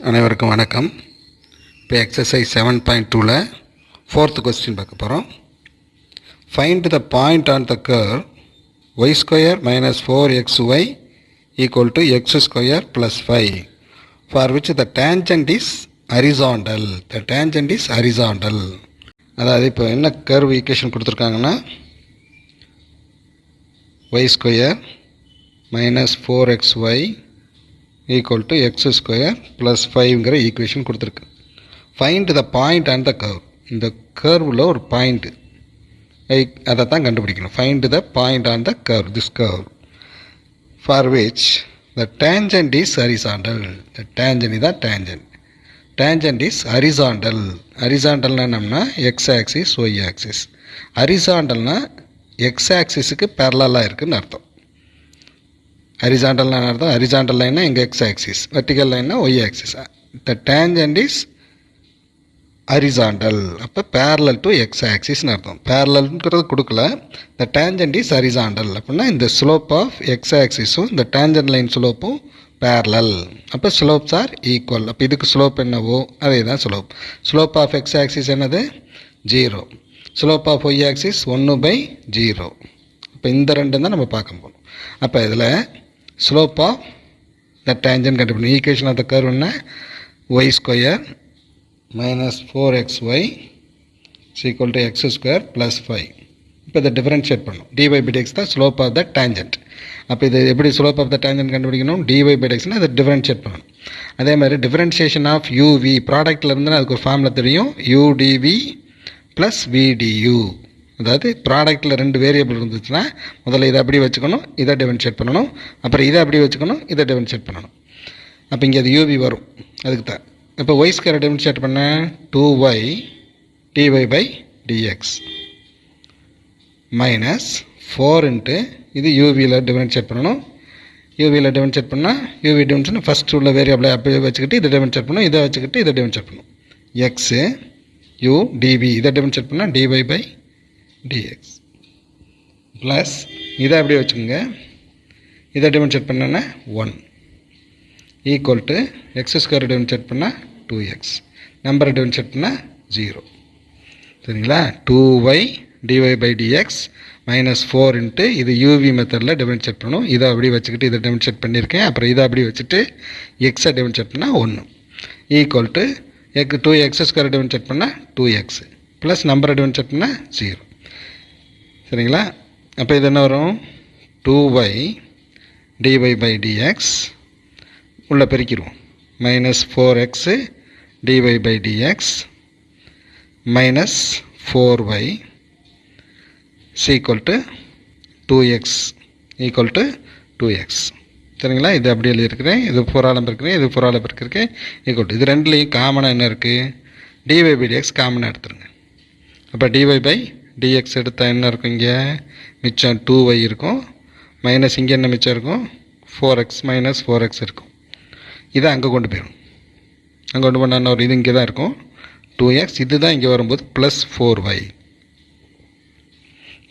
அனைவருக்கும் வணக்கம். இப்போ எக்ஸசைஸ் 7.2ல 4th கொஸ்டின் பார்க்க போகிறோம். Find the point on the curve y square minus 4xy equal to x square plus 5 for which the tangent is horizontal. The tangent is horizontal. அதாவது இப்போ என்ன curve equation கொடுத்துருக்காங்கன்னா y square minus 4xy equal to x square plus 5ங்கிற equation கொடுத்துருக்கு. Find the point and the curve. இந்த கர்வில் ஒரு point அதை தான் கண்டுபிடிக்கணும். Find the point on the curve, this curve for which the tangent is horizontal. The tangent தான் tangent. Tangent is horizontal. ஹரிசாண்டல்னா என்னம்னா எக்ஸ் ஆக்சிஸ் ஒய் ஆக்சிஸ். ஹரிசாண்டல்னா எக்ஸ் ஆக்சிஸுக்கு பேரலாக இருக்குதுன்னு அர்த்தம். ஹரிசாண்டல் அர்த்தம். ஹரிசாண்டல் லைன்னா எங்கள் எக்ஸ் ஆக்சிஸ், வெர்டிக்கல் லைன்னா Y axis. The tangent is horizontal. அப்போ பேரலல் டு எக்ஸ் ஆக்சிஸ்னு அர்த்தம். பேரலல்ங்கிறது கொடுக்கல. த டேஞ்சன்ட் இஸ் ஹரிசாண்டல் அப்படின்னா இந்த ஸ்லோப் ஆஃப் எக்ஸ் ஆக்சிஸும் இந்த டேஞ்சன்ட் லைன் ஸ்லோப்பும் பேரலல். அப்போ ஸ்லோப்ஸ் ஆர் ஈக்குவல். அப்போ இதுக்கு ஸ்லோப் என்னவோ அதே தான் slope. Slope of x axis என்னது? 0. Slope of y axis 1/0. இப்போ இந்த ரெண்டு தான் நம்ம பார்க்க போகணும். அப்போ இதில் ஸ்லோப் ஆஃப் த டேஞ்சன்ட் கண்டுபிடிக்கணும். ஈக்குவேஷன் ஆஃப் த கர்வ்னா y square minus 4xy equal to x square plus 5. இப்போ இதை டிஃபரன்ஷியேட் பண்ணணும். dy/dx தான் ஸ்லோப் ஆஃப் த டேஞ்சன்ட். அப்போ இது எப்படி ஸ்லோப் ஆஃப் த டேஞ்சன்ட் கண்டுபிடிக்கணும்? dy/dxனால் அதை டிஃபரன்ஷியேட் பண்ணணும். அதே மாதிரி டிஃபரன்ஷியேஷன் ஆஃப் யூவி ப்ராடக்டில் இருந்து அதுக்கு ஒரு ஃபார்முலா தெரியும். udv plus vdu. அதாவது ப்ராடக்டில் 2 வேரியபிள் இருந்துச்சுன்னா முதல்ல இதை அப்படி வச்சுக்கணும், இதை டிஃபரன்ஷியேட் பண்ணணும். அப்புறம் இதை அப்படி வச்சுக்கணும், இதை டிஃபரன்ஷியேட் பண்ணணும். அப்போ இங்கே அது யூவி வரும். அதுக்கு தான் இப்போ ஒய் ஸ்கொயரை டிஃபரன்ஷியேட் பண்ண 2y dy/dx மைனஸ் 4 இது யூவியில் டிஃபரன்ஷியேட் பண்ணணும். யூவியில் டிஃபரன்ஷியேட் பண்ணால் யூவி டிஃபரன்ஷன் ஃபஸ்ட் உள்ள வேரியபிளை அப்படி வச்சுக்கிட்டு இதை டிஃபரன்ஷியேட் பண்ணணும், இதை வச்சுக்கிட்டு இதை டிஃபரன்ஷியேட் பண்ணணும். எக்ஸு யூ டிவி இதை டிஃபரன்ஷியேட் பண்ணால் dy/dx ப்ளஸ் இதை அப்படியே வச்சுக்கோங்க, இதை டிஃபரன்ஷியேட் பண்ணனா 1 equal to x square differentiate பண்ணால் 2x, நம்பரை டிஃபரன்ஷியேட் பண்ணால் 0. சரிங்களா? 2y dy/dx மைனஸ் 4 இது யூவி மெத்தடில் டிஃபரன்ஷியேட் பண்ணணும். இதை அப்படி வச்சுக்கிட்டு இதை டிஃபரன்ஷியேட் பண்ணியிருக்கேன். அப்புறம் இதை அப்படி வச்சுட்டு எக்ஸை டிஃபரன்ஷியேட் பண்ணால் 1 equal to 2x square differentiate பண்ணால் 2x ப்ளஸ் நம்பரை டிஃபரன்ஷியேட் பண்ணால் 0. சரிங்களா? அப்போ இது என்ன வரும்? 2y dy/dx உள்ளே பெருக்கிடுவோம். Minus 4x dy/dx minus 4y equal to 2x equal to 2x. சரிங்களா? இது அப்படி எழுதியிருக்கிறேன். இது 4ஆல் பெருக்கிறேன், இது 4ஆல் பெருக்கிறேன் ஈக்குவல் டு இது ரெண்டுலேயும் காமனாக என்ன இருக்குது? dy/dx காமனாக எடுத்துருங்க. அப்போ dy/dx எடுத்தால் என்ன இருக்கும்? இங்கே மிச்சம் 2y இருக்கும், மைனஸ் இங்கே என்ன மிச்சம் இருக்கும்? 4x மைனஸ் 4x இருக்கும். இதை அங்கே கொண்டு போயிடும். அங்கே கொண்டு போனால் ஒரு இது இங்கே தான் இருக்கும் 2x. இது தான் இங்கே வரும்போது ப்ளஸ் 4y.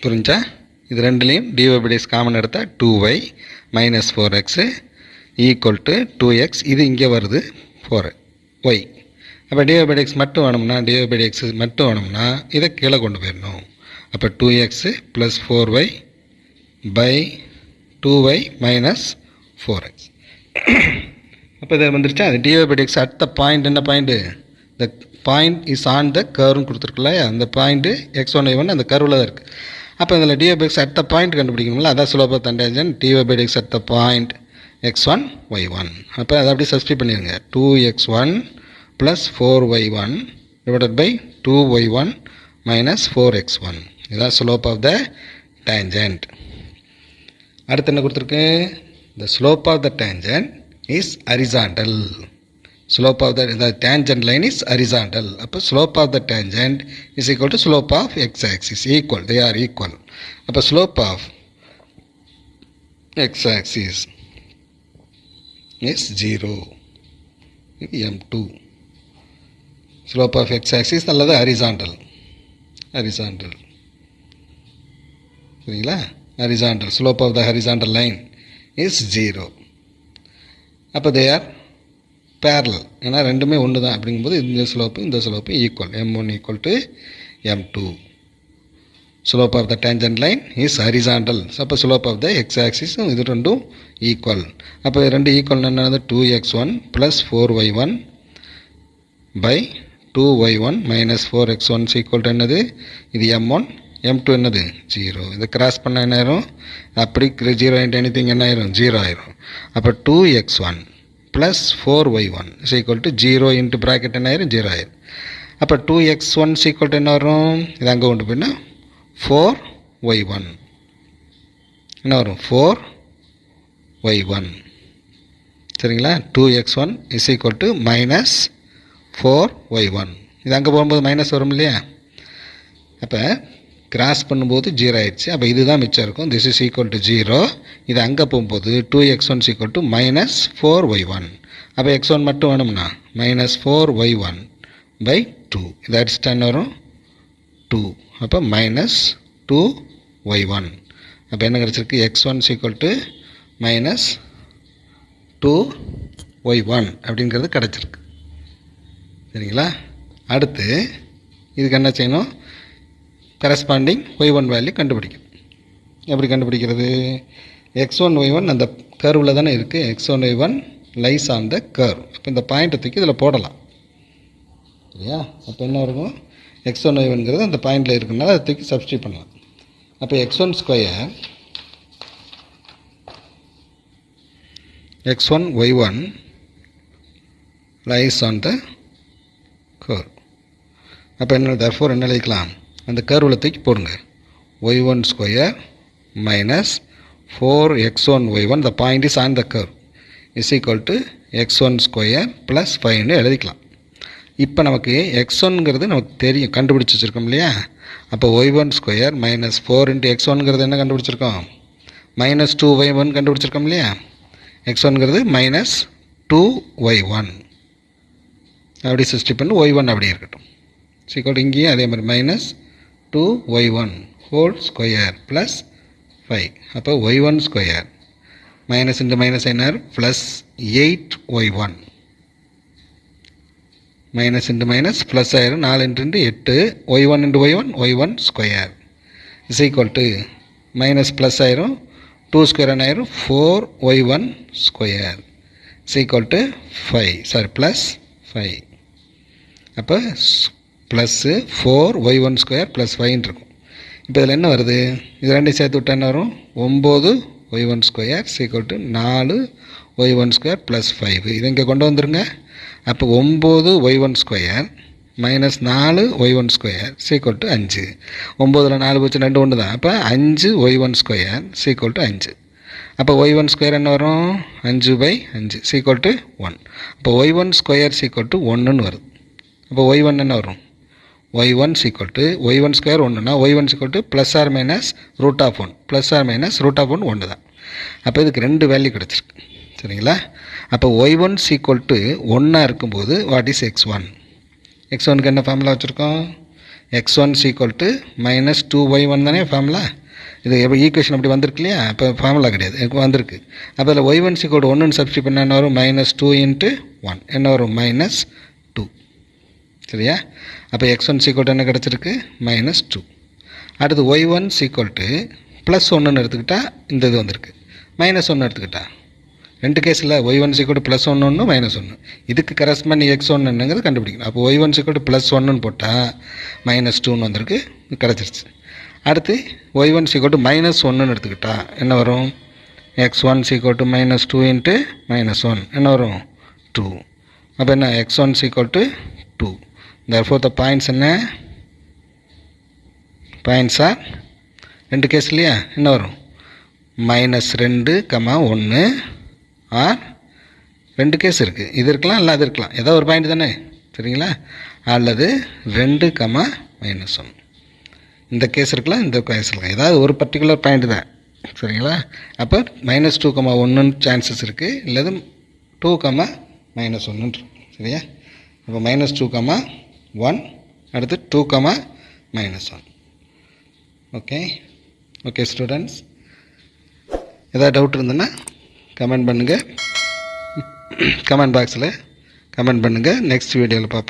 புரிஞ்சா? இது ரெண்டுலேயும் dy/dx காமன் எடுத்தால் 2y minus 4x equal to 2x. இது இங்கே வருது 4y. அப்போ dy/dx மட்டும் வேணும்னா dy/dx மட்டும் வேணும்னா இதை கீழே கொண்டு போயிடணும். அப்போ 2x plus 4y by 2y minus 4x. அப்போ இது வந்துருச்சா? அது dy/dx அட் த பாயிண்ட். என்ன point? The point is on the கர்வ்னு கொடுத்துருக்குல்ல, அந்த பாயிண்ட்டு x1 y1 அந்த கர்வில் தான் இருக்குது. அப்போ இதில் dy/dx அட் த பாயிண்ட் கண்டுபிடிக்கணும்ல, அதான் slope of the tangent. dy/dx at the point x1 y1. அப்போ அதை அப்படியே சப்ஸ்டிட்யூட் பண்ணிடுங்க. 2x1 plus 4y1 divided by 2y1 minus 4x1. இதுதான் ஸ்லோப் ஆஃப் த டேஞ்சன்ட். அடுத்து என்ன கொடுத்துருக்கு? The slope of the tangent is horizontal. Slope of the tangent line is horizontal. அப்போ slope of the tangent is equal to slope of x axis. Equal, they are equal. அப்போ slope of x axis is 0 m2. Slope of x axis அல்லது horizontal. Horizontal. சரிங்களா? Horizontal. Slope of the horizontal line is 0. அப்போ they are parallel, ஏன்னா ரெண்டுமே ஒன்று தான். அப்படிங்கும்போது இந்த slope equal. m1 equal to m2. Slope of the tangent line is horizontal. So அப்போ ஸ்லோப் ஆஃப் த எக்ஸ் ஆக்சிஸும் இது ரெண்டும் ஈக்குவல். அப்போ ரெண்டு ஈக்குவல் என்னது 2x1 plus 4y1 by 2y1 minus 4x1 equal to என்னது, இது m1, m2 என்னது 0. இதை கிராஸ் பண்ண என்ன ஆயிரும், அப்படி 0 இன்ட்டு எனிதிங் என்ன ஆயிரும் 0 ஆயிரும். அப்போ 2x1 plus 4y1 equal to 0 into bracket என்ன ஆயிரும் 0 ஆயிரும். அப்போ 2x1 ஈக்குவல் டு என்ன வரும், இது அங்கே கொண்டு போயின்னா 4y1 என்ன வரும் 4y1. சரிங்களா. 2x1 is equal to minus 4y1. இது அங்கே போகும்போது மைனஸ் வரும் இல்லையா. அப்போ கிராஸ் பண்ணும்போது 0 ஆயிடுச்சு. அப்போ இதுதான் மிச்சம் இருக்கும். This is equal to 0. இது அங்கே போகும்போது 2x1 equal to minus 4y1. அப்போ x1 மட்டும் வேணும்னா மைனஸ் 4y1 பை 2. இது அடிச்சுட்டா என்ன வரும் 2. அப்போ மைனஸ் 2y1. அப்போ என்ன கிடச்சிருக்கு, x1 equal to minus 2y1 அப்படிங்கிறது கிடச்சிருக்கு. சரிங்களா. அடுத்து இதுக்கு என்ன செய்யணும், கரஸ்பாண்டிங் y1 வேல்யூ கண்டுபிடிக்கும். எப்படி கண்டுபிடிக்கிறது, x1 y1 அந்த கர்வில் தானே இருக்குது. x1 y1 lies on the curve. அப்போ இந்த பாயிண்ட்டை தூக்கி இதில் போடலாம். சரியா. அப்போ என்ன இருக்கும், x1 y1ங்கிறது அந்த பாயிண்டில் இருக்குனால அதை தூக்கி சப்ஸ்டியூட் பண்ணலாம். அப்போ x1 square x1 y1 lies on the curve. அப்போ என்ன therefore என்ன எழுதிக்கலாம், அந்த கர்வில் தூக்கி போடுங்க. y1 square minus 4x1 y1 the point is on the curve is equal to x1 square plus 5ன்னு எழுதிக்கலாம். இப்போ நமக்கு x1ங்கிறது நமக்கு தெரியும், கண்டுபிடிச்சி வச்சுருக்கோம் இல்லையா. அப்போ y1 ஸ்கொயர் மைனஸ் 4 இன்ட்டு x1ங்கிறது என்ன கண்டுபிடிச்சிருக்கோம், மைனஸ் 2y1 கண்டுபிடிச்சிருக்கோம் இல்லையா. x1ங்கிறது மைனஸ் 2y1 அப்படி சிஸ்டி பண்ணி y1 அப்படி இருக்கட்டும். சீக்கிரம் இங்கேயும் அதே மாதிரி minus 2y1 whole square plus 5. அப்போ y1 square minus into minus என்ன plus 8y1 minus into minus plus ஆயிரும். 4 into 8 y1 into y1 square is equal to minus plus ஆயிரும் 2 ஸ்கொயர் என்ன ஆயிரும் 4y1 square is equal to 5 plus 5. அப்போ plus 4y1 square plus 5 இருக்கும். இப்போ இதில் என்ன வருது, இது ரெண்டையும் சேர்த்து விட்டா என்ன வரும் 9y1 square equal to 4y1 square plus 5. இதை இங்கே கொண்டு வந்துருங்க. அப்போ 9y1 square minus 4y1 square equal to 5. 9ல் 4 போச்சு 2 ஒன்று தான். அப்போ 5y1 ஸ்கொயர் ஈக்குவல் டு 5. அப்போ y1 ஸ்கொயர் என்ன வரும் 5/5 ஈக்குவல் டு 1. அப்போ y1 ஸ்கொயர் ஈக்குவல் டு 1ன்னு வருது. அப்போ y1 என்ன வரும், y1 equal to y1 square 1னா y1 equal to plus or minus root of 1 plus or minus root of 1 தான். அப்போ இதுக்கு 2 வேல்யூ கிடச்சிருக்கு. சரிங்களா. அப்போ y1 ஈக்குவல் டு 1 இருக்கும்போது வாட் இஸ் x1, x1க்கு என்ன ஃபார்முலா வச்சுருக்கோம், x1 equal to minus 2y1 தானே ஃபார்முலா. இது எப்போ ஈக்குவேஷன் அப்படி வந்திருக்கு இல்லையா. அப்போ ஃபார்முலா கிடையாது, எனக்கு வந்திருக்கு. அப்போ அதில் y1 ஈக்குவல் டு 1ன்னு சப்ஸ்டியூட் பண்ண என்ன வரும் மைனஸ் 2 இன்ட்டு 1 என்ன வரும் மைனஸ் 2. சரியா. அப்போ x1 ஈக்குவல் டு என்ன கிடச்சிருக்கு மைனஸ் 2. அடுத்து y1 ஈக்குவல் டு ப்ளஸ் 1ன்னு எடுத்துக்கிட்டால் இந்த இது வந்திருக்கு, மைனஸ் 1 எடுத்துக்கிட்டா 2 கேஸில் y1 equal to plus 1 minus 1. இதுக்கு கரஸ்பாண்டிங் x1 என்னங்கிறது கண்டுபிடிக்கணும். அப்போ y1 ஈக்குவல் டு ப்ளஸ் 1ன்னு போட்டால் மைனஸ் 2ன்னு வந்திருக்கு, கிடச்சிருச்சு. அடுத்து y1 ஈக்குவல் டு மைனஸ் 1ன்னு எடுத்துக்கிட்டா என்ன வரும் x1 equal to minus 2 into minus 1 என்ன வரும் 2. அப்போ என்ன x1 equal to 2. therefore the points என்ன, பாயிண்ட்ஸ் ஆர் 2 கேஸ் இல்லையா, என்ன வரும் மைனஸ் 2, 1 ஆர் 2 கேஸ் இருக்குது. இது இருக்கலாம் இல்லை அது இருக்கலாம், ஏதோ ஒரு பாயிண்ட் தானே. சரிங்களா. அல்லது 2, மைனஸ் 1 இந்த கேஸ் இருக்கலாம், இந்த கேஸ் இருக்கலாம், ஏதாவது ஒரு பர்டிகுலர் பாயிண்ட் தான். சரிங்களா. அப்போ மைனஸ் 2, 1 சான்சஸ் இருக்குது, இல்லது 2, மைனஸ் 1. சரியா. அப்போ மைனஸ் 2, 1 அடுத்து 2, மைனஸ் 1. ஓகே ஓகே ஸ்டூடெண்ட்ஸ், ஏதாவது டவுட் இருந்ததுன்னா கமெண்ட் பண்ணுங்கள், கமெண்ட் பாக்ஸில் கமெண்ட் பண்ணுங்கள். நெக்ஸ்ட் வீடியோவில் பார்ப்போம்.